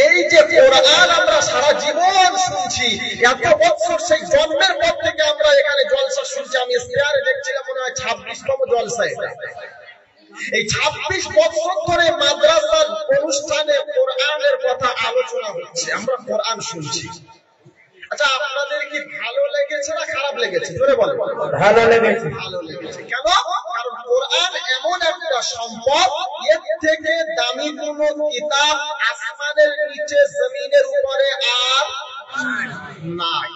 এই যে কোরআন আমরা সারা জীবন শুনছি, এত বছর সেই জন্মের পর থেকে আমরা এখানে জলসা শুনছি। আমি ইশতেহারে দেখছিলাম, মনে হয় 26তম জলসা এটা। এই 26 বছর ধরে মাদ্রাসার অনুষ্ঠানে কোরআনের কথা আলোচনা হচ্ছে, আমরা কোরআন শুনছি। আচ্ছা, আপনাদের কি ভালো লেগেছে না খারাপ লেগেছে? জোরে বলেন। ভালো লেগেছে। ভালো লেগেছে। কেন? কারণ কোরআন এমন একটা সম্পদ, এর থেকে দামি কোনো কিতাব আসমানের নিচে জমিনের উপরে আর নাই।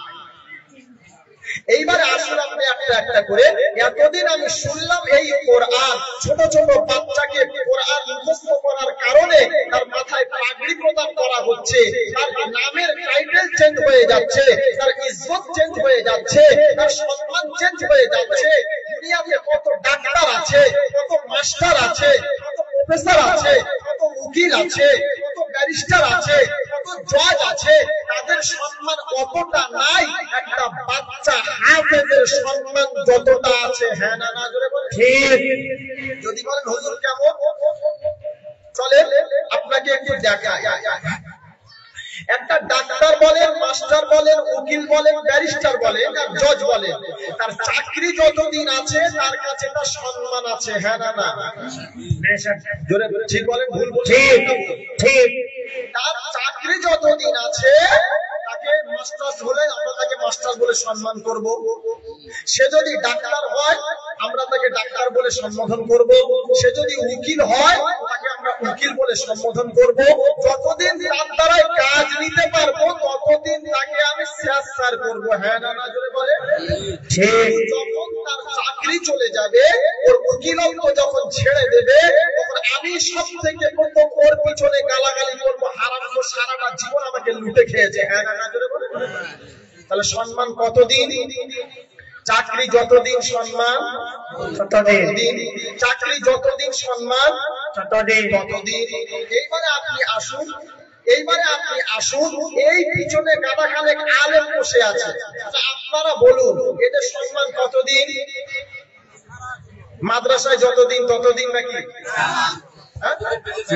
এইবারে আসুন আপনি একটা একটা করে, এতদিন আমি শুনলাম এই কোরআন ছোট ছোট বাচ্চাকে কোরআন মুখস্থ করার কারণে তার মাথায় পাগড়ি প্রদান করা হচ্ছে, তার নামের টাইটেল চেঞ্জ হয়ে যাচ্ছে, তার ইজ্জত চেঞ্জ হয়ে যাচ্ছে, তার সম্মান চেঞ্জ হয়ে যাচ্ছে। দুনিয়াতে কত ডাক্তার আছে, কত মাস্টার আছে, কত প্রফেসর আছে, কত উকিল আছে, কত ব্যারিস্টার আছে, কত জজ আছে, তাদের সম্মান অতটা নাই একটা বাচ্চা হাফেজের সম্মান যতটা আছে। হ্যাঁ না না? জোরে বলেন। ঠিক। যদি বলেন হুজুর কেমন, চলে আপনাকে একটু দেখাই। একটা ডাক্তার বলেন, মাস্টার বলেন, উকিল বলেন, ব্যারিস্টার বলেন আর জজ বলেন, তার চাকরি যতদিন আছে তার কাছে তার সম্মান আছে। হ্যাঁ না না? জোরে ঠিক বলেন, ভুল বলছেন? ঠিক। তার চাকরি যতদিন আছে তাকে মাস্টার বলে, আমরা তাকে মাস্টার বলে সম্মান করব। সে যদি ডাক্তার হয় আমরা তাকে ডাক্তার বলে সম্বোধন করব। সে যদি উকিল হয় তাকে আমরা উকিল বলে সম্বোধন করব। যতদিন তার দ্বারাই কাজ নিতে পারবো ততদিন তাকে আমি স্যার করব। হ্যাঁ না না? জোরে বলে। যখন তার চাকরি চলে যাবে, ওর উকিলত্ব যখন ছেড়ে দেবে, তখন আমি সব থেকে প্রথম ওর পিছনে গালাগালি করবো, হারামখোর সারাটা জীবন আমাকে লুটে খেয়েছে। হ্যাঁ না না? জোরে বলে। তাহলে সম্মান কতদিন? চাকরি যতদিন সম্মান ততদিন, চাকরি যতদিন সম্মান ততদিন। এইবারে আপনি আসুন, এই পিছনে গাদাখানেক আলেম বসে আছে, আপনারা বলুন এদের সম্মান কতদিন? মাদ্রাসায় যতদিন ততদিন নাকি?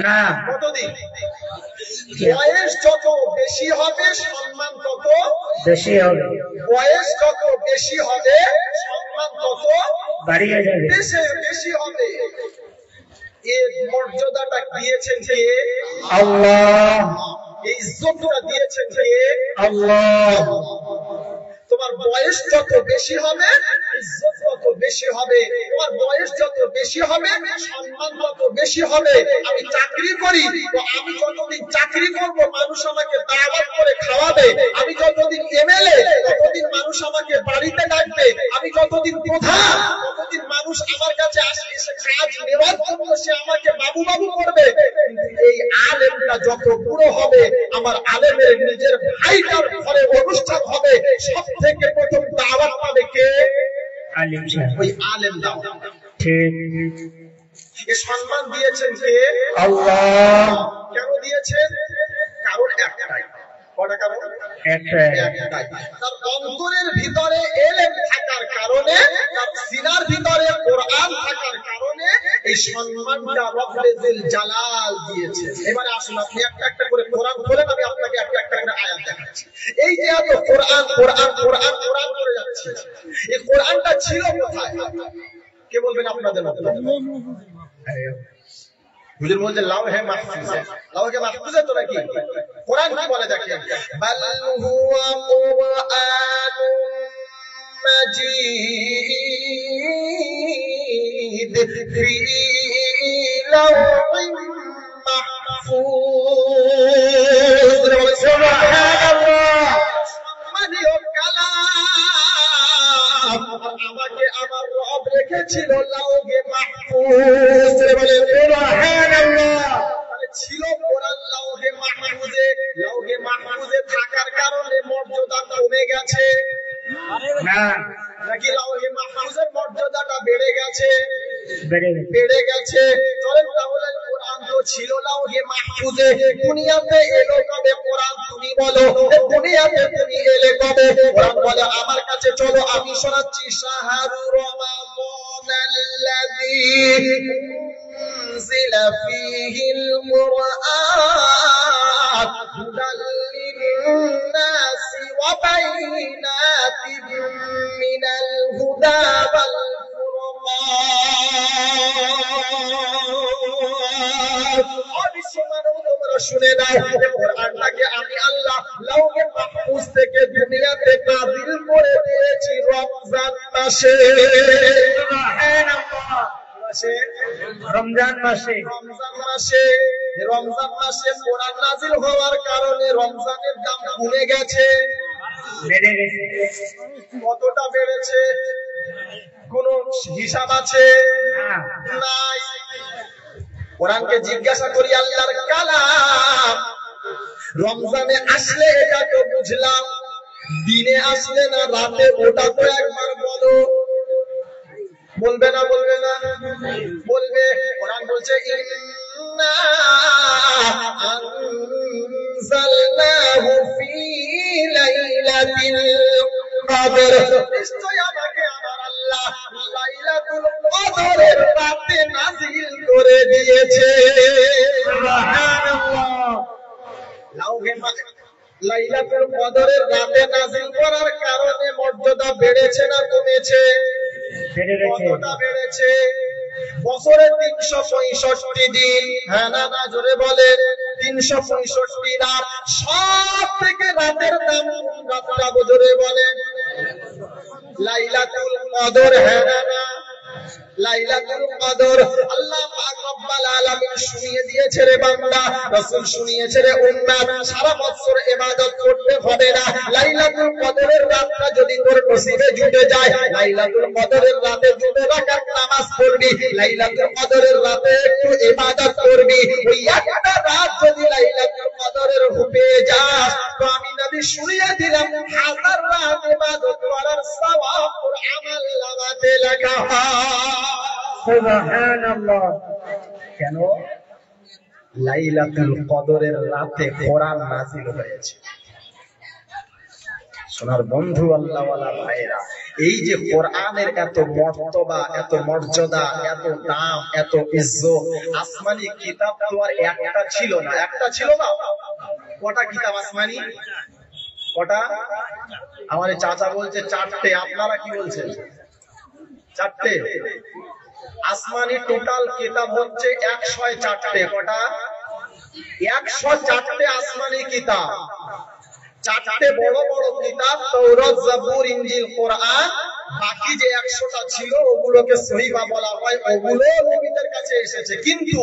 না। কতদিন? বয়স যত বেশি হবে সম্মান তত বেশি হবে। বয়স যত বেশি হবে সম্মান তত বাড়িয়ে যাবে, বেশি হবে। এর মর্যাদাটা দিয়েছেন কে? আল্লাহ। এই ইজ্জতটা দিয়েছেন কে? আল্লাহ। তোমার বয়স যত বেশি হবে ইজ্জত তত বেশি হবে, তোমার বয়স যত বেশি হবে সম্মান তত বেশি হবে। আমি চাকরি করি তো আমি যতদিন চাকরি করব মানুষ আমাকে দাওয়াত করে খাওয়াবে, আমি যতদিন এমএলএ ততদিন মানুষ আমাকে বাড়িতে ডাকবে, আমি যতদিন প্রধান ততদিন মানুষ আমার কাছে এসে কাজ নেওয়ার জন্য সে আমাকে বাবু বাবু করবে। এই আলেমটা যত বুড়ো হবে, আমার আলেমের নিজের ভাইটার ঘরে অনুষ্ঠান হবে, সব থেকে প্রথম দাওয়াত পাবে কে? আলিম সাহেব। ওই আলেম দাওয়াত। ঠিক। এ সম্মান দিয়েছেন কে? আল্লাহ। কেন দিয়েছেন? কারণ একটাই। কটা কারণ? একটাই। তার অন্তরের ভিতরে ইলম থাকার কারণে, তার সিনার ভিতরে কোরআন থাকার কারণে এই সম্মানটা রব্বুল জালাল দিয়েছে। এবারে আসুন আপনি একটা একটা করে কোরআন খোলেন, আমি আপনাকে একটা একটা করে আয়াত দেখাচ্ছি। এই যে এত কোরআন কোরআন কোরআন কোরআন করে যাচ্ছে, এই কোরআনটা ছিল কোথায়? কে বলবেন আপনাদের মধ্যে? হুজুর বলতে লাওহে মাহফুজে। লাওহে মাহফুজে তো নাকি? কোরআন কি বলে দেখেন, বাল হুয়া কুরআনুম মাজিদ ফি লাওহিন মাহফুজ। সুবহানাল্লাহ। সম্মানীয় কালাম আমাকে আমার রব রেখেছিল লাওহে মাহফুজ। বলে সুবহানাল্লাহ। তাহলে ছিল কোরআন লাওহে মাহফুজে, লাওহে মাহফুজে থাকার কারণে মর্যাদা কমে গেছে না, নাকি লাওহে মাহফুজের মর্যাদাটা বেড়ে গেছে? বেড়ে গেছে। চলেন তাহলে কোরআন তো ছিল লাওহে মাহফুজে, দুনিয়াতে এলো কবে কোরআন? তুমি বলো দুনিয়াতে তুমি এলে কবে? কোরআন বলে আমার কাছে চলো, আমি শোনাচ্ছি। শাহরু রমাদানাল্লাযী উনজিলা ফীহিল কুরআন হুদাল লিন-নাসি ওয়া বাইনাতিন মিনাল হুদা ওয়াল শুনে নাও, কোরআনটাকে আমি আল্লাহ লাউহে মাহফুজ থেকে দুনিয়াতে নাযিল করে দিয়েছি রমজান মাসে। রমজান মাসে রমজান মাসে কোরআন নাযিল হওয়ার কারণে রমজানের দাম কমে গেছে, বেড়ে গেছে। কতটা বেড়েছে কোন হিসাব আছে? নাই। কোরআনকে জিজ্ঞাসা করি, আল্লাহর কালাম রমজানে আসলে এটা তো বুঝলাম, দিনে আসলে না রাতে, ওটা তো একবার বলো। বলবে না? বলবে না? বলবে। কোরআন বলছে ইন্না আনজালনাহু ফি লাইলাতিল কদর, নিশ্চয় আমাকে আমার আল্লাহ লাইলাতুল কদরের রাতে নাযিল করে দিয়েছে। সুবহানাল্লাহ। লাইলাতুল কদরের রাতে নাযিল করার কারণে মর্যাদা বেড়েছে না কমেছে? কতটা বেড়েছে? বছরে 365 দিন, হ্যাঁ না না জোরে বলেন, 365 রাত, সব থেকে রাতের দাম রাতটা জোরে বলেন লাইলাতুল কদর, হ্যাঁ না না লাইলাতুল কদর আল্লাহ পাক রব্বুল আলামিন শুনিয়ে দিয়েছে রে বান্দা, রাসূল শুনিয়েছে রে উম্মত, সারা বছর ইবাদত করতে হবে না, লাইলাতুল কদরের রাতটা যদি তোর নসিবে জুটে যায়, লাইলাতুল কদরের রাতে 2 রাকাত নামাজ পড়বি, লাইলাতুল কদরের রাতে একটু ইবাদত করবি, ওই একটা রাত যদি লাইলাতুল কদরের পেয়ে যাস, তো আমি নবী শুনিয়ে দিলাম 1000 রাত ইবাদত করার সওয়াব তোর আমলনামাতে লেখা হয়। সুবহানাল্লাহ। কেন? লাইলাতুল কদরের রাতে কোরআন নাযিল হয়েছে। সোনার বন্ধু আল্লাহওয়ালা ভাইরা, এই যে কোরআনের এত মর্তবা, এত মর্যাদা, এত দাম, এত ইজ্জত, আসমানি কিতাব তো আর একটা ছিল না। একটা ছিল না? কটা কিতাব আসমানি? কটা? আমার চাচা বলছে 4টে, আপনারা কি বলছেন? 4টে। আসমানি টোটাল কিতাব হচ্ছে 104টে। কটা? 104টে আসমানি কিতাব। 4টে বড় বড় কিতাব, তাওরাত, জাবুর, ইনজিল, কোরআন। বাকি যে 100টা ছিল ওগুলোকে সহিফা বলা হয়, ওগুলো নবীদের কাছে এসেছে, কিন্তু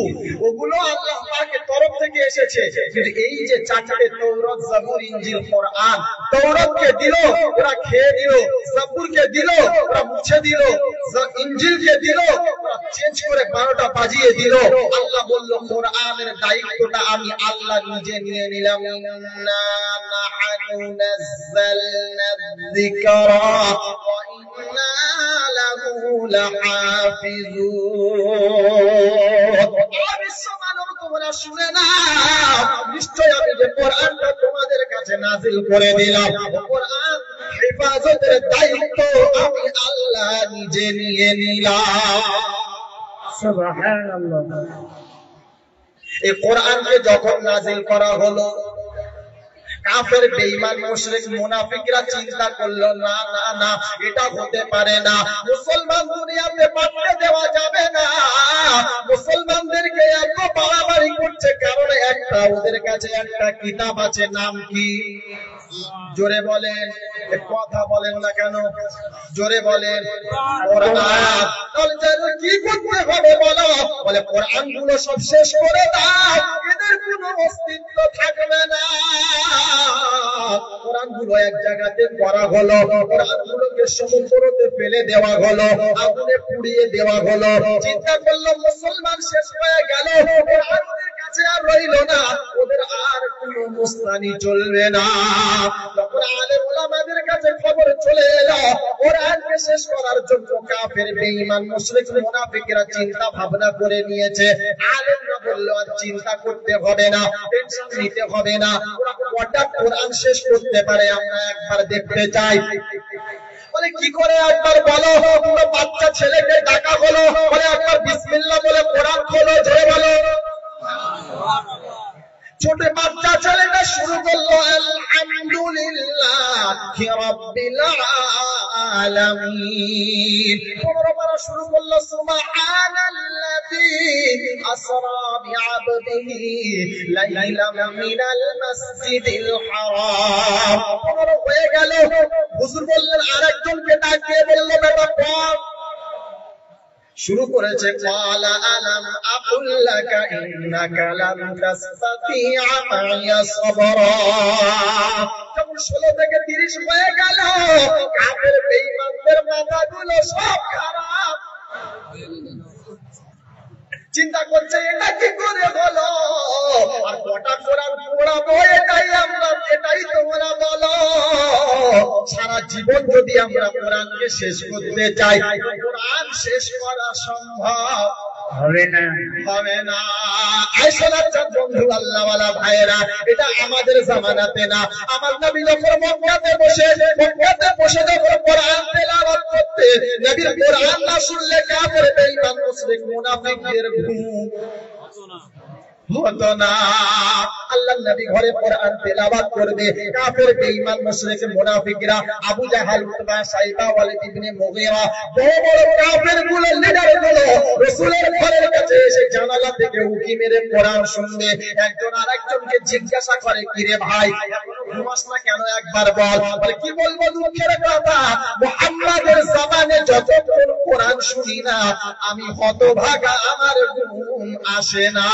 ওগুলো আল্লাহ পাকের তরফ থেকে এসেছে। কিন্তু এই যে 4টে তাওরাত, জাবুর, ইনজিল, কোরআন, তাওরাতকে দিল ওরা খেয়ে দিল, জাবুরকে দিল ওরা মুছে দিল, ইনজিলকে দিল ওরা চেঞ্জ করে 12টা বাজিয়ে দিল। আল্লাহ বলল কোরআনের দায়িত্বটা আমি আল্লাহ নিজে নিয়ে নিলাম। নাহনু নাযালনা যিকরা ওয়া ইন্না লাহু লাহাফিজুন। তোমরা শুনে নাও, নিশ্চয় আমি যে কোরআনটা তোমাদের কাছে নাযিল করে দিলাম, কোরআন হেফাজতের দায়িত্ব আমি আল্লাহ নিজে নিয়ে নিলাম। সুবহানাল্লাহ। এই কোরআনকে যখন নাযিল করা হলো, কাফের, বেঈমান, মুশরিক, মুনাফিকরা চিন্তা করলো না না না, এটা হতে পারে না, মুসলমান দুনিয়াতে বাঁচতে দেওয়া যাবে না, মুসলমানদেরকে এত বাড়াবাড়ি করছে কারণ একটা, ওদের কাছে একটা কিতাব আছে, নাম কি? জোরে বলেন, কথা বলেন না কেন? জোরে বলেন কোরআন। তাহলে কি করতে হবে বলো? বলে কোরআন গুলো সব শেষ করে দাও, এদের কোনো অস্তিত্ব থাকবে না। কোরআন গুলো এক জায়গাতে করা হলো, কোরআন গুলোকে সমুদ্রতে ফেলে দেওয়া হলো, আগুনে পুড়িয়ে দেওয়া হলো। চিন্তা করলো মুসলমান শেষ হয়ে গেল, কোরআনের কাছে আর রইল না, ওদের আর কোনো মুস্তানি চলবে না। তখন আলেম ওলামাদের কাছে খবর চলে এলো, কোরআনকে শেষ করার জন্য কাফের, বেঈমান, মুশরিক, মুনাফিকরা চিন্তা ভাবনা করে নিয়েছে। আলেমরা বলল আর চিন্তা করতে হবে না, টেনশন নিতে হবে না, ওরা কটা কোরআন শেষ করতে পারে আমরা একবার দেখতে চাই। বলে কি করে একবার বলো? পুরো বাচ্চা ছেলেকে ডাকা হলো, বলে একবার বিসমিল্লাহ বলে কোরআন খোলো, জোরে বলো। ছোট বাচ্চা ছেলেটা শুরু করলো আলহামদুলিল্লাহি রাব্বিল আলামিন। 15 পারা শুরু করলো সুবহানাল্লাযী আসরা বিআবদিহি লাইলাম মিনাল মাসজিদিল হারাম। 15 হয়ে গেল। হুজুর বললেন আরেকজনকে ডাকিয়ে বললো বেটা পড়। শুরু করেছে ক্বালা আলাম আকুল লাকা ইন্নাকা লান তাসতাতিআ মাইয়া সাবরা। যখন 16 থেকে 30 হয়ে গেল, কাফের বেঈমানদের মাথাগুলো সব খারাপ। চিন্তা করছে এটা কি করে হলো, আর কটা কোরআন পড়াবো, এটাই তোমরা বলো। সারা জীবন যদি আমরা কোরআনকে শেষ করতে চাই, কোরআন শেষ করা সম্ভব হবে না। আইসলাচ্ছাদ বন্ধু আল্লাহওয়ালা ভাইয়েরা, এটা আমাদের জামানাতে না। আমার নবী যখন মক্কাতে বসে যখন কোরআন তেলাওয়াত করতে, নবীর কোরআন না শুনলে কাফের বেঈমান মুশরিক মুনাফিকদের ঘুম হতো না। আল্লাহর নবী ঘরে কোরআন তেলাওয়াত করবে, কাফের বেঈমান মুশরিক মুনাফিকরা আবু জাহাল, উতবা, সাইবা, ওয়ালিদ ইবনে মুগীরা, বড় বড় কাফের গুলো, লিডার গুলো রাসূলের ঘরের কাছে এসে জানালা থেকে উকি মেরে কোরআন শুনবে। একজন আরেকজনকে জিজ্ঞাসা করে, কি রে ভাই এখনো ঘুমাস না কেন, একবার বল। বলে কি বলবো, দুঃখের কথা, মুহাম্মাদের জামানে যতক্ষণ কোরআন শুনি না আমি হতভাগা, আমার ঘুম আসে না।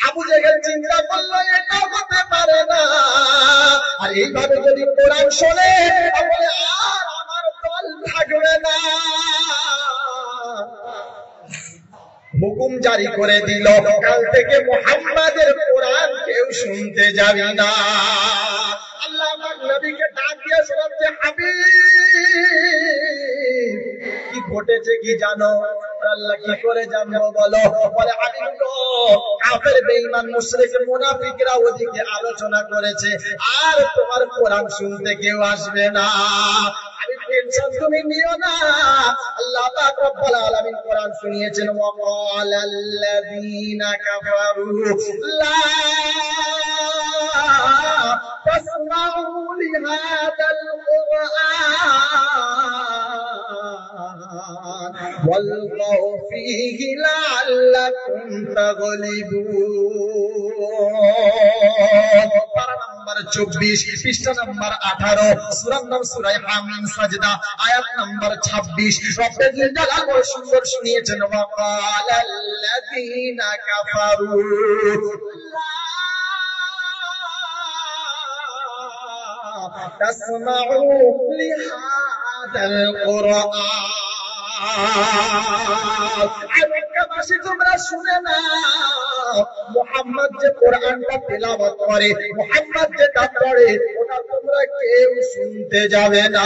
আবু জাহেল চিন্তা করলো এটা হতে পারে না, আর এইভাবে যদি কোরআন শোনে তাহলে আর আমার দল থাকবে না। হুকুম জারি করে দিল, কাল থেকে মুহাম্মাদের কোরআন কেউ শুনতে যাবে না। আল্লাহ পাক নবীকে ডাক দিয়ে শোনাচ্ছে, হাবিব কি ঘটেছে কি জানো? আল্লাহ কি করে জানবো বলো? বলে হাবিব গো, কাফের বেঈমান মুশরিক মুনাফিকরা ওদিকে আলোচনা করেছে, আর তোমার কোরআন শুনতে কেউ আসবে না। হাবিব টেনশন তুমি নিও না, আল্লাহ পাক রব্বুল আলামিন কোরআন শুনিয়েছেন, ওয়া ক্বালাল্লাযীনা কাফারু লা তাসমাউ লিহাদাল কুরআন ওয়ালগাউ ফীহি লাআল্লাকুম তাগলিবুন। পারা নাম্বার 24, পৃষ্ঠা নাম্বার 18, সূরার নাম সূরা হামিম সাজদা, আয়াত নাম্বার 26। রব্বুল জালাল বড় সুন্দর শুনিয়েছেন, ওয়া ক্বালাল্লাযীনা কাফারু তাসমাউ লিহাদাল কুরআন। মক্কাবাসী তোমরা শুনে না, মুহাম্মদ যে কোরআনটা তেলাওয়াত করে, মুহাম্মদ যেটা পড়ে, ওটা তোমরা কেউ শুনতে যাবে না।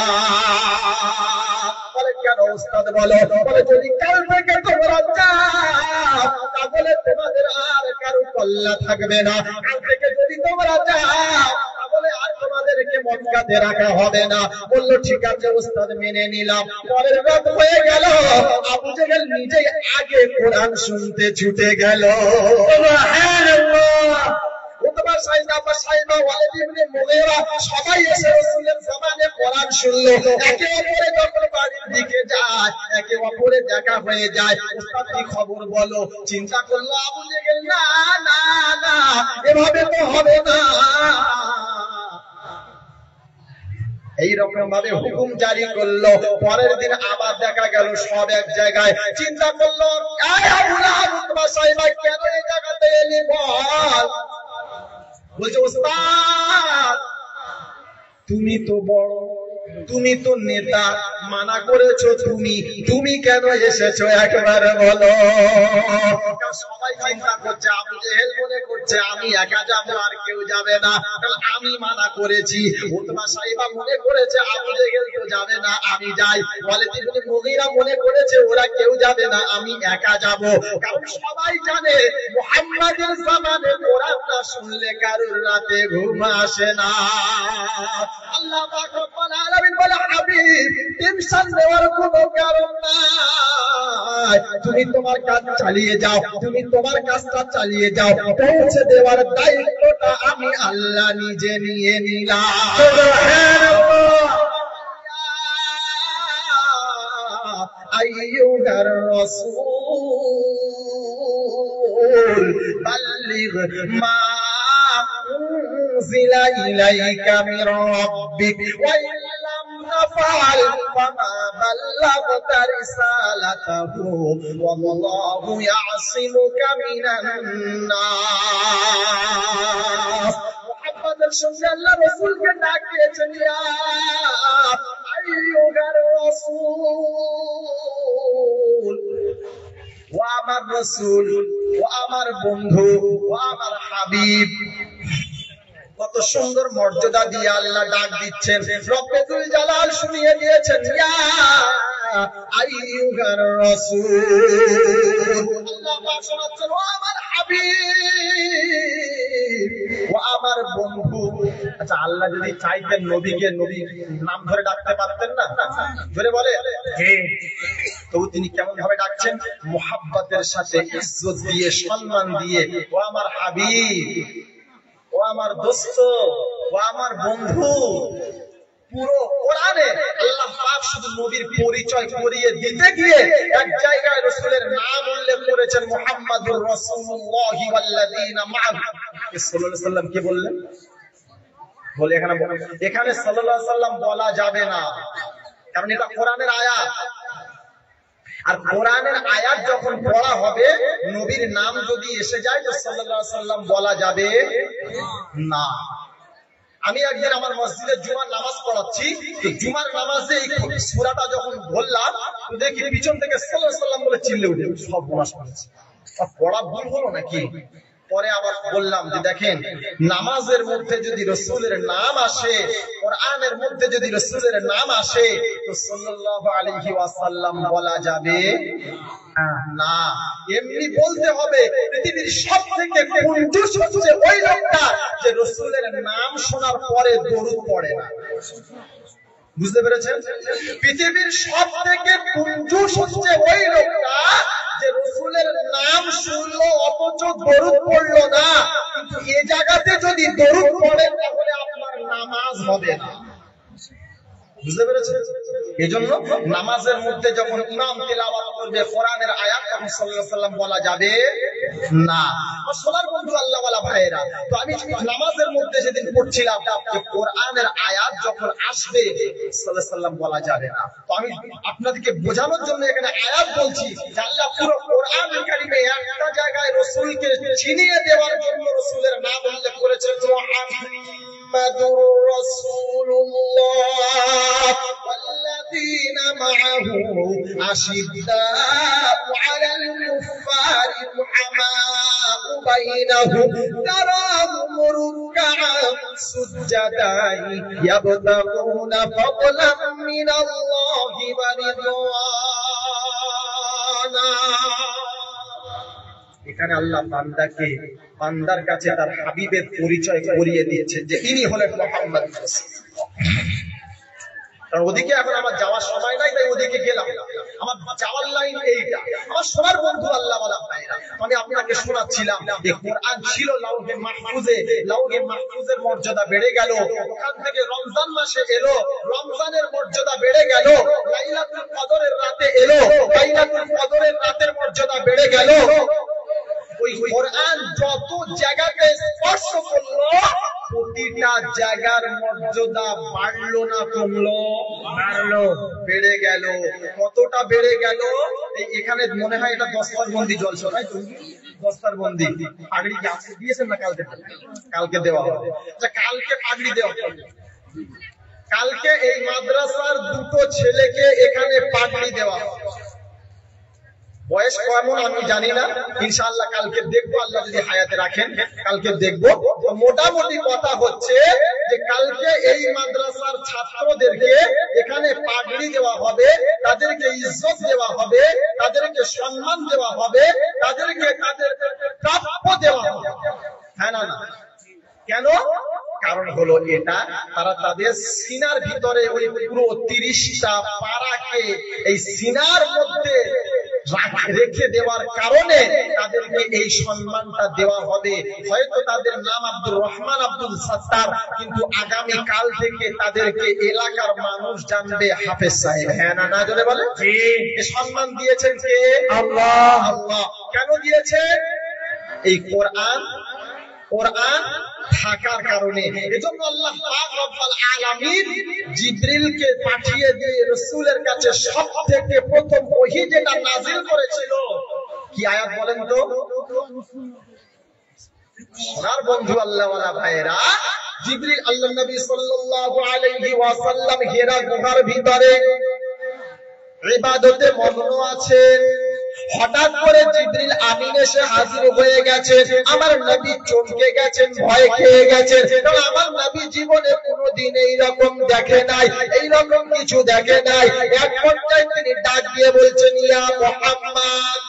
বলে কেন ওস্তাদ বলো? বলে যদি কাল থেকে তোমরা যাও তাহলে তোমাদের আর কারো কল্লা থাকবে না। কাল থেকে যদি তোমরা যাও তাহলে আর তোমাদেরকে মক্কাতে রাখা হবে না। বলল ঠিক আছে ওস্তাদ, মেনে নিলাম। পরের রাত হয়ে গেল, আবু জেহেল নিজেই আগে কোরআন শুনতে ছুটে গেল। সুবহানাল্লাহ। উতবা, সাইবা, ওয়ালিদ ইবনে মুগীরা সবাই এসে রাসূলের জামানে কোরআন শুনলো। একে অপরে যখন বাড়ির দিকে যায়, একে অপরে দেখা হয়ে যায়, ওস্তাদ কি খবর বলো? চিন্তা করলো আবু জেহেল, না না না, এভাবে তো হবে না। এইরকম ভাবে হুকুম জারি করলো। পরের দিন আবার দেখা গেল সব এক জায়গায়। চিন্তা করলো, আবু লাহাব, উতবা, সাইবা কেন এই জায়গাতে এলি বল? বলছে ওস্তাদ তুমি তো বড়, তুমি তো নেতা, মানা করেছো তুমি কেন এসেছো একবার বলো। সবাই চিন্তা করছে, আবু জেহেল মনে করছে আমি একা যাবো আর কেউ যাবে না, আমি মানা করেছি। উতবা, সাইবা মনে করেছে আবু জেহেল তো যাবে না, আমি যাই। ওয়ালিদ ইবনে মুগীরা মনে করেছে ওরা কেউ যাবে না, আমি একা যাব। কারণ সবাই জানে মুহাম্মাদের জামানে কোরআন না শুনলে কারোর রাতে ঘুম আসে না। আল্লাহ পাক রব্বুল আলামিন আলামিন বলে হাবিব টেনশন নেওয়ার কোনো কারণ নাই, তুমি তোমার কাজ চালিয়ে যাও, তুমি তোমার কাজটা চালিয়ে যাও, পৌঁছে দেওয়ার দায়িত্বটা আমি আল্লাহ নিজে নিয়ে নিলাম। সুবহানাল্লাহ। আইয়ুহার রাসূল বাল্লিগ মা উনজিলা ইলাইকা মির রাব্বিক ওয়া ইল্লাম তাফআল ফামা বাল্লাগতা রিসালাতাহু ওয়াল্লাহু ইয়াসিমুকা মিনান নাস। মুহাম্মদের সঙ্গে আল্লাহ রাসূলকে ডাক দিয়েছেন, ইয়া আইয়ুহার রাসূল, ও আমার রাসূল, ও আমার বন্ধু, ও আমার হাবিব। কত সুন্দর মর্যাদা দিয়ে আল্লাহ ডাক দিচ্ছেন। রব্বুল জালাল শুনিয়ে দিয়েছেন, ইয়া আইয়ুহার রাসূল। আল্লাহ পাক শোনাচ্ছেন, ও আমার হাবিব, ও আমার বন্ধু। আচ্ছা, আল্লাহ যদি চাইতেন নবীকে নবী নাম ধরে ডাকতে পারতেন না? ধরে বলে তবু তিনি কেমন ভাবে ডাকছেন? মুহাব্বতের সাথে, ইজ্জত দিয়ে, সম্মান দিয়ে, ও আমার হাবিব, ও আমার দোস্ত, ও আমার বন্ধু। পুরো কোরআনে আল্লাহ পাক শুধু নবীর পরিচয় করিয়ে দিতে গিয়ে এক জায়গায় রাসূলের নাম উল্লেখ করেছেন, মুহাম্মাদুর রাসূলুল্লাহি ওয়াল্লাযীনা মা'আহু। সাল্লাল্লাহু আলাইহি সাল্লাম কি বললেন? বলে এখানে সাল্লাল্লাহু আলাইহি সাল্লাম বলা যাবে না, কারণ এটা কোরআনের আয়াত। আর কোরআনের আয়াত যখন পড়া হবে, নবীর নাম যদি এসে যায় তো সাল্লাল্লাহু আলাইহি সাল্লাম বলা যাবে না। আমি একদিন আমার মসজিদে জুমার নামাজ পড়াচ্ছি, তো জুমার নামাজে এই সূরাটা যখন বললাম, তো দেখি পিছন থেকে সাল্লাল্লাহু আলাইহি সাল্লাম বলে চিল্লে উঠে সব নামাজ পড়েছে। পড়া ভুল হলো নাকি? পরে আবার বললাম যে দেখেন, নামাজের মধ্যে যদি রাসূলের নাম আসে, কোরআনের মধ্যে যদি রাসূলের নাম আসে, তো সাল্লাল্লাহু আলাইহি ওয়াসাল্লাম বলা যাবে না। এমনি বলতে হবে পৃথিবীর সবথেকে কঞ্জুস হচ্ছে ওই লোকটা যে রাসূলের নাম শোনার পরে দরুদ পড়ে না। বুঝতে পেরেছেন? পৃথিবীর সবথেকে কঞ্জুস হচ্ছে ওই লোকটা যে রাসূলের নাম শুনলো অথচ দরুদ পড়লো না। কিন্তু এই জায়গাতে যদি দরুদ পড়েন তাহলে আপনার নামাজ হবে না। বুঝতে পেরেছেন? এজন্য নামাজের মধ্যে যখন ইমাম তেলাওয়াত করবে কোরআনের আয়াত, তখন সাল্লাল্লাহু আলাইহি সাল্লাম বলা যাবে না। সোনার বন্ধু আল্লাহ ওয়ালা ভাইয়েরা, তো আমি নামাজের মধ্যে সেদিন পড়ছিলাম যে কোরআনের আয়াত যখন আসবে সাল্লাল্লাহু আলাইহি সাল্লাম বলা যাবে না। তো আমি আপনাদেরকে বোঝানোর জন্য এখানে আয়াত বলছি যে আল্লাহ পুরো কোরআন কারীমে একটা জায়গায় রাসূলকে চিনিয়ে দেওয়ার জন্য রাসূলের নাম উল্লেখ করেছেন, মুহাম্মাদুর রাসূলুল্লাহ والذين معه أشداء على الكفار رحماء بينهم تراهم ركعا سجدا يبتغون فضلا من الله ورضوانا। এখানে আল্লাহ বান্দার কাছে তার হাবিবের পরিচয় করিয়ে দিয়েছেন যে ইনি হলেন মুহাম্মদ রাসূলুল্লাহ। কারণ ওদিকে এখন আমার যাওয়ার সময় নাই, তাই ওদিকে গেলাম। আমার যাওয়ার লাইন এইটা। আমার সোনার বন্ধু আল্লাহ ওয়ালা ভাইরা, আমি আপনাকে শোনাচ্ছিলাম যে কোরআন ছিল লাউহে মাহফুজে, লাউহে মাহফুজের মর্যাদা বেড়ে গেল। ওখান থেকে রমজান মাসে এলো, রমজানের মর্যাদা বেড়ে গেল। লাইলাতুল কদরের রাতে এলো, লাইলাতুল কদরের রাতের মর্যাদা বেড়ে গেল। ওই কোরআন যত জায়গাতে স্পর্শ করলো, প্রতিটা জায়গার মর্যাদা বাড়লো না কমলো? বাড়লো, বেড়ে গেল। কতটা বেড়ে গেল? এখানে মনে হয় এটা দস্তারবন্দি জলসা, তাই তো? দস্তারবন্দি পাগড়ি কি আজকে দিয়েছেন না কালকে? কালকে দেওয়া হবে। আচ্ছা, কালকে পাগড়ি দেওয়া হবে। কালকে এই মাদ্রাসার দুটো ছেলেকে এখানে পাগড়ি দেওয়া হবে। বয়স কেমন আমি জানি না, ইনশাআল্লাহ কালকে দেখবো, আল্লাহ যদি হায়াতে রাখেন কালকে দেখবো। মোটামুটি কথা হচ্ছে যে কালকে এই মাদ্রাসার ছাত্রদেরকে এখানে পাগড়ি দেওয়া হবে, তাদেরকে ইজ্জত দেওয়া হবে, তাদেরকে সম্মান দেওয়া হবে, তাদেরকে তাদের প্রাপ্য দেওয়া হবে। হ্যাঁ না? কেন? কারণ হলো এটা, তারা তাদের সিনার ভিতরে ওই পুরো 30টা পারাকে এই সিনার মধ্যে রেখে দেওয়ার কারণে তাদেরকে এই সম্মানটা দেওয়া হবে। হয়তো তাদের নাম আব্দুর রহমান, আব্দুল সাত্তার, কিন্তু আগামী কাল থেকে তাদেরকে এলাকার মানুষ জানবে হাফেজ সাহেব। হ্যাঁ না না জোরে বলে। এই সম্মান দিয়েছেন কে? আল্লাহ। আল্লাহ কেন দিয়েছেন? এই কোরআন থাকার কারণে। এজন্য আল্লাহ পাক রব্বুল আলামিন জিবরিলকে পাঠিয়ে দিয়ে রাসূলের কাছে সবথেকে প্রথম ওহী যেটা নাযিল করেছিল, কি আয়াত বলেন তো? সোনার বন্ধু আল্লাহওয়ালা ভাইরা, জিবরিল আল্লাহর নবী সাল্লাল্লাহু আলাইহি ওয়াসাল্লাম হিরা গুহার ভিতরে ইবাদতে মগ্ন আছেন। হঠাৎ করে জিবরিল আমিন এসে হাজির হয়ে গেছে। আমার নবী চমকে গেছেন, ভয় খেয়ে গেছেন, কারণ আমার নবী জীবনে কোনোদিন এইরকম দেখে নাই, এইরকম কিছু দেখে নাই। এক পর্যায়ে তিনি ডাক দিয়ে বলছেন, ইয়া মুহাম্মদ।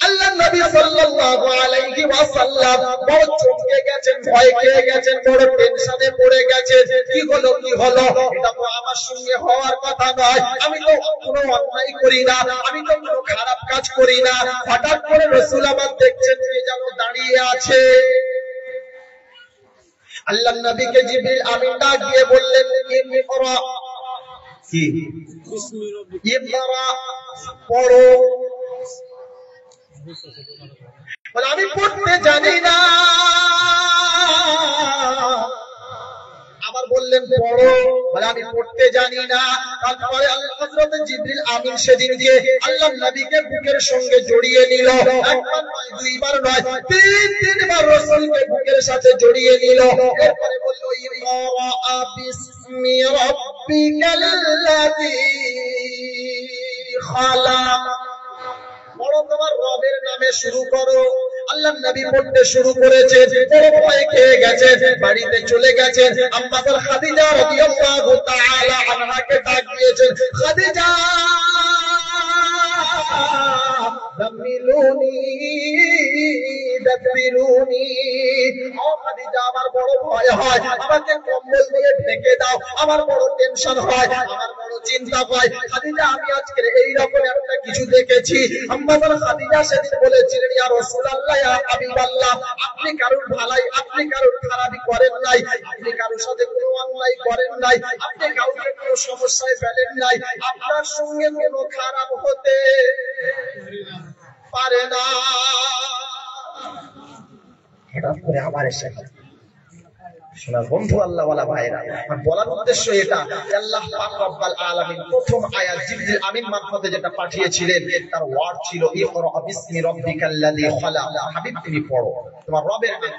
আল্লাহ নবী সাল্লাল্লাহু আলাইহি ওয়াসাল্লাম বড় চমকে গেছেন, ভয় খেয়ে গেছেন, বড় টেনশনে পড়ে গেছেন। কি হলো কি হলো? এটা তো আমার সঙ্গে হওয়ার কথা নয়, আমি তো কোনো অন্যায় করি না, আমি তো কোনো খারাপ কাজ করি না। হঠাৎ করে রাসূল আমার দেখছেন কে যেন দাঁড়িয়ে আছে। আল্লাহ নবীকে জিবরিল আমিন ডাক দিয়ে বললেন, ইকরা। কি? ইকরা, পড়ো। বলে আমি পড়তে জানি না। আবার বললেন পড়ো। বলে আমি পড়তে জানি না। তারপরে হযরত জিবরিল আমিন সেদিনকে আল্লাহ নবীকে বুকের সঙ্গে জড়িয়ে নিল। একবার নয়, দুইবার নয়, তিনবার রাসূলকে বুকের সাথে জড়িয়ে নিল। এরপরে বলল, ইকরা বিসমি রাব্বিকাল্লাযী খালাক। বড় তোমার রবের নামে শুরু করো। আল্লাহ নবী পড়তে শুরু করেছে, বড় ভয় খেয়ে গেছে, বাড়িতে চলে গেছেন। আম্মা খাদিজা রাদিয়াল্লাহু তাআলা আনহাকে ডাক দিয়েছেন, খাদিজা দামিলুনি দাবিরুনি। ও খাদিজা, আমার বড় ভয় হয়, আমাকে কম্বল দিয়ে ঢেকে দাও, আমার বড় টেনশন হয়, আমার বড় চিন্তা হয়। খাদিজা, আমি আজকে এই রকম একটা কিছু দেখেছি। আম্মা খাদিজা সেদিন বলেছিলেন, ইয়া রাসূলুল্লাহ, ইয়া হাবিবাল্লাহ, আপনি কারোর ভালাই, আপনি কারোর খারাপই করেন নাই, আপনি কারোর সাথে কোনো অন্যায় করেন নাই, আপনি কাউকে কোনো সমস্যায় ফেলেন নাই, আপনার সঙ্গে কোনো খারাপ হতে পারে না। হঠাৎ করে আবার এসে সোনার বন্ধু আল্লাহওয়ালা ভাইরা, আমার বলার উদ্দেশ্য এটা, আল্লাহ পাক রব্বুল আলামিন প্রথম আয়াত জিবরিল আমিন মারফতে যেটা পাঠিয়েছিলেন, তার ওয়ার্ড ছিল ইকরা বিসমি রাব্বিকাল্লাযী খালাক। হাবিব, তুমি পড়ো তোমার রবের নামে।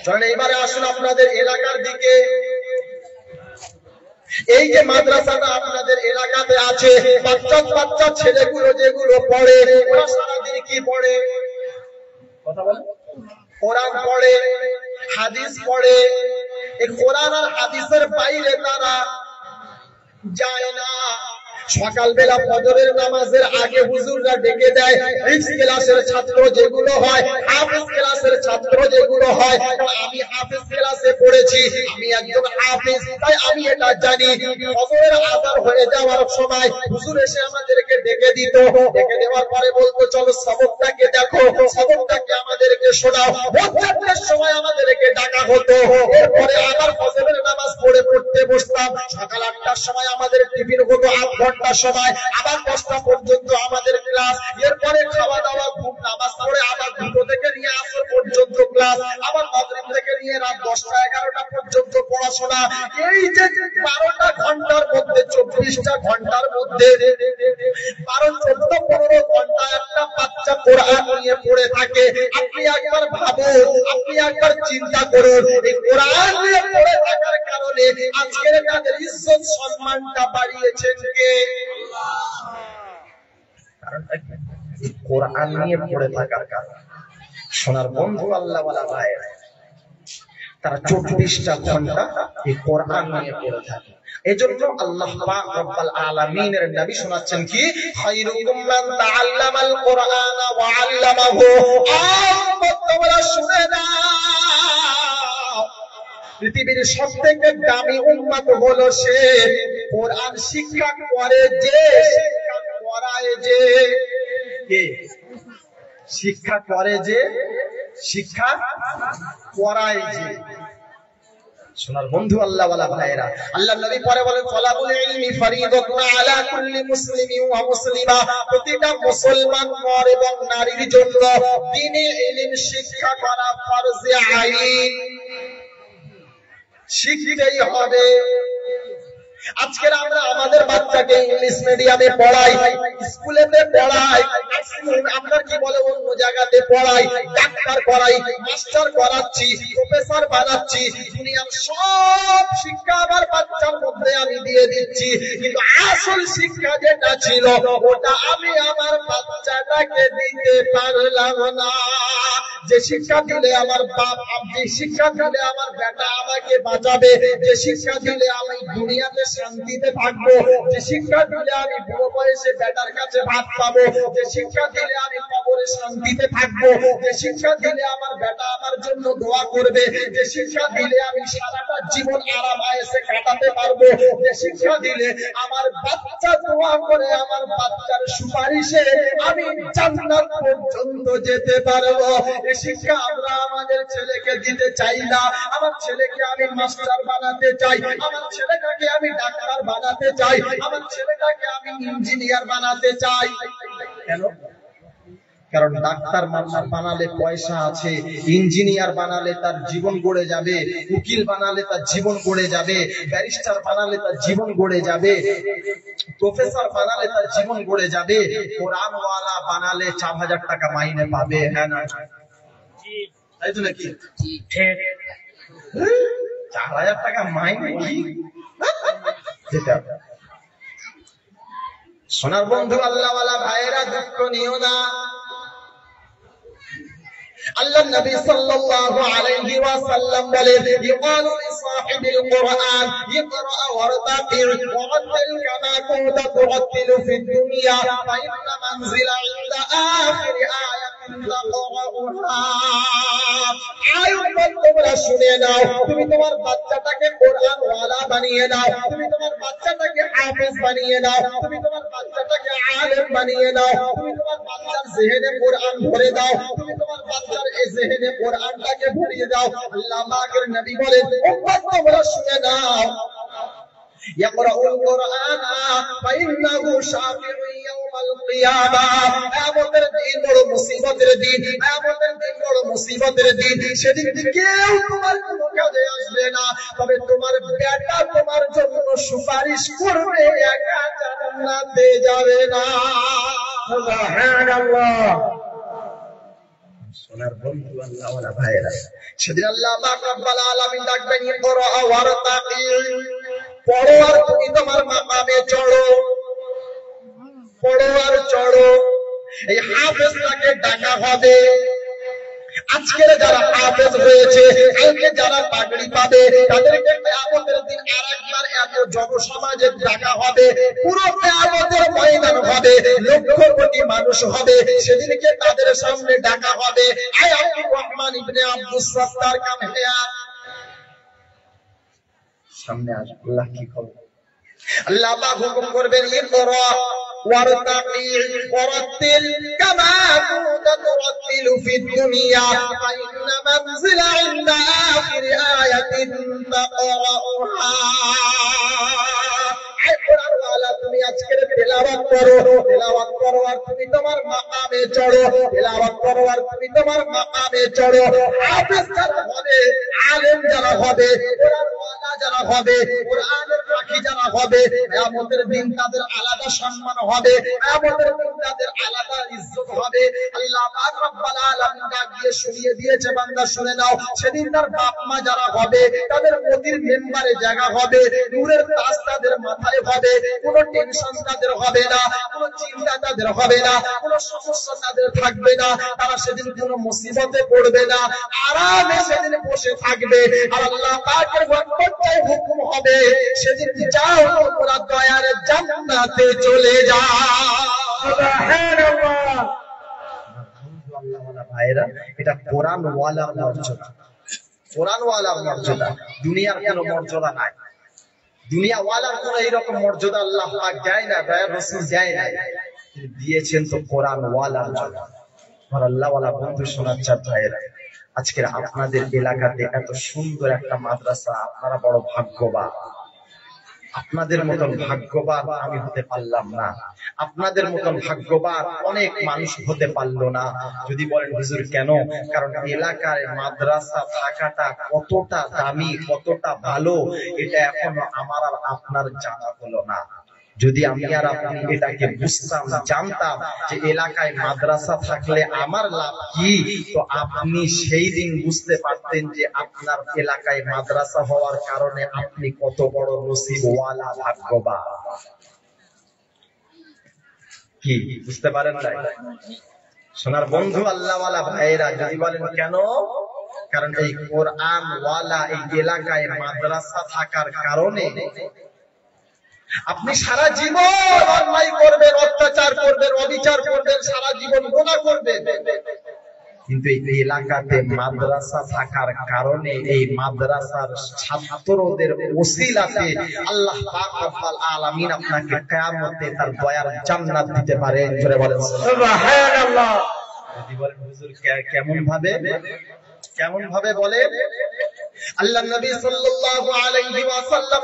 চলেন এইবারে আসুন আপনাদের এলাকার দিকে। এই যে মাদ্রাসাটা আপনাদের এলাকাতে আছে, বাচ্চা ছেলেগুলো যেগুলো পড়ে, ওরা সারাদিন কি পড়ে? কথা বলেন। কোরআন পড়ে, হাদিস পড়ে। এই কোরআন আর হাদিসের বাইরে তারা যায় না। সকালবেলা ফজরের নামাজের আগে হুজুররা ডেকে দেয়, হিফজ ক্লাসের ছাত্র যেগুলো হয়, হাফেজ ক্লাসের ছাত্র যেগুলো হয়। আমি হাফেজ ক্লাসে পড়েছি, আমি একজন হাফেজ, তাই আমি এটা জানি। ফজরের আযান হয়ে যাওয়ার সময় হুজুর এসে আমাদেরকে ডেকে দিত, ডেকে দেওয়ার পরে বলতো, চলো সবকটাকে দেখো, সবকটাকে আমাদেরকে শোনাও। ভোরের সময় আমাদেরকে ডাকা হতো। এরপরে আবার ফজরের নামাজ পড়তে বসতাম। সকাল 8টার সময় আমাদের টিফিন হতো, 8 ঘন্টা সময়, আবার 10টা পর্যন্ত আমাদের ক্লাস। এরপরে খাওয়া দাওয়া, ঘুম, নামাজ পড়ে আবার 2 থেকে নিয়ে আসর পর্যন্ত ক্লাস, আবার মাগরিব থেকে নিয়ে রাত 10টা 11টা পর্যন্ত পড়াশোনা। এই যে 12টা ঘন্টার মধ্যে, 24টা ঘন্টার মধ্যে 12, 14, 15 ঘন্টা একটা বাচ্চা কোরআন নিয়ে পড়ে থাকে। আপনি একবার ভাবুন, আপনি একবার চিন্তা করুন, এই কোরআন নিয়ে পড়ে থাকার কারণে আজকের তাদের ইজ্জত সম্মানটা বাড়িয়েছেন কে? কারণটা কি? কোরআন নিয়ে পড়ে থাকার কারণে। সোনার বন্ধু আল্লাহওয়ালা ভাই, তারা 24টা ঘন্টা এই কোরআন নিয়ে পড়ে থাকে। এজন্য আল্লাহ পাক রব্বুল আলামিনের নবী শোনাচ্ছেন কি, খায়রুকুম মান তাআল্লামাল কুরআনা ওয়া আল্লামাহু। তোমরা শুনে নাও, পৃথিবীর সবথেকে দামি উম্মত হলো সে কোরআন শিক্ষা করে যে, শিক্ষা করায় যে, কে শিক্ষা করে যে, শিক্ষা করায় যে। সোনার বন্ধু আল্লাহ ওয়ালা ভাইরা, আল্লাহ নবী পরে বলেন তলাবুল ইলমি ফরিদাতুন আলা কুল্লি মুসলিমিন ওয়া মুসলিমা, প্রতিটা মুসলমান নর এবং নারীর জন্য দ্বীনি ইলম শিক্ষা করা ফরজে আইন, শিখতেই হবে। আজকের আমরা আমাদের বাচ্চাকে ইংলিশ মিডিয়ামে পড়াই, স্কুলেতে পড়াই, আপনার কি বলে অন্য জায়গাতে পড়াই, ডাক্তার করাই, মাস্টার করাচ্ছি, প্রফেসর বানাচ্ছি, দুনিয়ার সব শিক্ষা আমার বাচ্চার মধ্যে আমি দিয়ে দিচ্ছি, কিন্তু আসল শিক্ষা যেটা ছিল ওটা আমি আমার বাচ্চাটাকে দিতে পারলাম না। যে শিক্ষা দিলে আমার বাপ, যে শিক্ষা দিলে আমার বেটা আমাকে বাঁচাবে, যে শিক্ষা দিলে আমি দুনিয়াতে শান্তিতে থাকবো, যে শিক্ষা দিলে আমি বুড়ো বয়সে বেটার কাছে ভাত পাবো, যে শিক্ষা দিলে আমি কবরে শান্তিতে থাকবো, যে শিক্ষা দিলে আমার বেটা আমার জন্য দোয়া করবে, যে শিক্ষা দিলে আমি সারাটা জীবন আরাম আয়েশে কাটাতে পারবো, যে শিক্ষা দিলে আমার বাচ্চা দোয়া করে আমার বাচ্চার সুপারিশে আমি জান্নাত পর্যন্ত যেতে পারবো, এই শিক্ষা আমরা আমাদের ছেলেকে দিতে চাই না। আমার ছেলেকে আমি মাস্টার বানাতে চাই, আমার ছেলেটাকে আমি ডাক্তার বানাতে চাই, আমার ছেলেটাকে আমি ইঞ্জিনিয়ার বানাতে চাই। কেন? কারণ ডাক্তার বানালে পয়সা আছে, ইঞ্জিনিয়ার বানালে তার জীবন গড়ে যাবে, উকিল বানালে তার জীবন গড়ে যাবে, ব্যারিস্টার বানালে তার জীবন গড়ে যাবে, প্রফেসর বানালে তার জীবন গড়ে যাবে, কোরআনওয়ালা বানালে 4,000 টাকা মাইনে পাবে। হ্যাঁ না? তাই তো নাকি? 4,000 টাকা মাইনে কি? সোনার বন্ধু আল্লাহ ওয়ালা ভাইরা, দুঃখ নিও না। আল্লাহ নবী সাল্লাল্লাহু আলাইহি ওয়াসাল্লাম বলেন ইকালু লিসাহিবিল কুরআন ইকরা ওয়ারতাকিল ওয়ারাতিল কামা কুনতা তুরাতিলু ফিদ দুনিয়া ফা ইন্না মানজিলা ইনদা আখিরি আয়াতিন তাকরাউহা। আয়াত তোমরা শুনে নাও, তুমি তোমার বাচ্চাটাকে কোরআন ওয়ালা বানিয়ে নাও, তুমি তোমার বাচ্চাটাকে হাফেজ বানিয়ে নাও, তুমি তোমার বাচ্চাটাকে আলেম বানিয়ে নাও, তুমি তোমার বাচ্চার জেহেনে কোরআন ভরে দাও, তুমি তোমার বাচ্চার এই জেহেনে কোরআনটাকে ভরিয়ে দাও। আল্লাহ পাকের নবী বলেন উম্মত তোমরা শুনে নাও, ইয়াকরাউল কুরআন ফাইন্নাহু শাফিউন ইয়াউমাল কিয়ামা। কিয়ামতের দিন বড় মুসিবতের দিন, কিয়ামতের দিন বড় মুসিবতের দিন। সেদিন কেউ তোমার কোনো কাজে আসবে না, তবে তোমার বেটা তোমার জন্য সুপারিশ করবে, একা জান্নাতে যাবে না। সুবহানাল্লাহ। সোনার বন্ধু আল্লাহ ওয়ালা ভাইরা, সেদিন আল্লাহ পাক রব্বুল আলামিন ডাকবেন ইকরা ওয়ারতাকিল, পড়ো আর তুমি তোমার মাকামে চড়ো, পড়ো আর চড়ো। এই হাফেজটাকে ডাকা হবে। আজকের যারা হাফেজ হয়েছে, কালকে যারা পাগড়ি পাবে, তাদেরকে কিয়ামতের দিন আরেকবার এত জনসমাজে ডাকা হবে, পুরো কিয়ামতের ময়দান হবে, লক্ষ কোটি মানুষ হবে, সেদিনকে তাদের সামনে ডাকা হবে। আয় আব্দুর রহমান ইবনে আব্দুস সাত্তার কাম হেয়া, সামনে আস। আল্লাহ কি খবর? আল্লাহ পাক হুকুম করবেন ইকরা ওয়ারতাকিল ওয়ারাতিল কামা কুনতা তুরাতিলু ফিদ দুনিয়া ফা ইন্না মানজিলা ইনদা আখিরি আয়াতিন তাকরাউহা। আয় কোরআন ওয়ালা, তুমি আজকের তেলাওয়াত করো, তেলাওয়াত করো আর তুমি তোমার মাকামে চড়ো, তেলাওয়াত করো আর তুমি তোমার মাকামে চড়ো। হাফেজ যারা হবে, আলেম যারা হবে, কোরআন ওয়ালা যারা হবে, কোরআনের পাখি যারা হবে, কিয়ামতের দিন তাদের আলাদা সম্মান হবে, কিয়ামতের দিন তাদের আলাদা ইজ্জত হবে। আল্লাহ পাক রব্বুল আলামিন ডাক দিয়ে শুনিয়ে দিয়েছে, বান্দা শুনে নাও, সেদিন তার বাপ মা যারা হবে তাদের মোদির মেম্বারে জায়গা হবে, নূরের তাজ তাদের মাথায় হবে, কোনো টেনশন তাদের হবে না, কোনো চিন্তা তাদের হবে না, কোনো সমস্যা তাদের থাকবে না, তারা সেদিন কোনো মুসিবতে পড়বে না, আরামে সেদিন বসে থাকবে। আর আল্লাহ পাকের গণপত্যায় হুকুম হবে, সেদিন যাও তোমরা দয়ার জান্নাতে চলে যাও। সুবহানাল্লাহ। আল্লাহওয়ালা ভাইরা, এটা কোরআন ওয়ালার মর্যাদা, কোরআন ওয়ালার মর্যাদা, দুনিয়ার কোনো মর্যাদা নাই। দুনিয়া ওয়ালার কোনো এইরকম মর্যাদা আল্লাহ পাক দেয় না, দয়ার রাসূল দেয় না, দিয়েছেন তো কোরআন ওয়ালার জন্য। আমার আল্লাহওয়ালা বন্ধু শোনাচ্ছেন ভাইরা, আজকের আপনাদের এলাকাতে এত সুন্দর একটা মাদ্রাসা, আপনারা বড় ভাগ্যবান। আপনাদের মতন ভাগ্যবান আমি হতে পারলাম না, আপনাদের মতন ভাগ্যবান অনেক মানুষ হতে পারলো না। যদি বলেন হুজুর কেন? কারণ এলাকায় মাদ্রাসা থাকাটা কতটা দামি, কতটা ভালো, এটা এখনো আমার আর আপনার জানা হলো না। যদি আমি আর আপনি এটাকে বুঝতাম, জানতাম যে এলাকায় মাদ্রাসা থাকলে আমার লাভ কি, তো আপনি সেই দিন বুঝতে পারতেন যে আপনার এলাকায় মাদ্রাসা হওয়ার কারণে আপনি কত বড় নসিবওয়ালা, ভাগ্যবান। কি বুঝতে পারেন না? সোনার বন্ধু আল্লাহওয়ালা ভাইয়েরা, যদি বলেন কেন? কারণ এই কোরআন ওয়ালা এই এলাকায় মাদ্রাসা থাকার কারণে আপনি সারা জীবন অন্যায় করবেন, অত্যাচার করবেন, অবিচার করবেন, সারা জীবন গুনাহ করবেন, কিন্তু এই এলাকাতে মাদ্রাসা থাকার কারণে এই মাদ্রাসার ছাত্রদের ওসিলাতে আল্লাহ পাক রব্বুল আলামিন আপনাকে কিয়ামতে তার দয়ার জান্নাত দিতে পারেন। জোরে বলেন সুবহানাল্লাহ। যদি বলেন হুজুর কেমন ভাবে, কেমন ভাবে বলেন? আল্লাহর নবী সাল্লাল্লাহু আলাইহি ওয়াসাল্লাম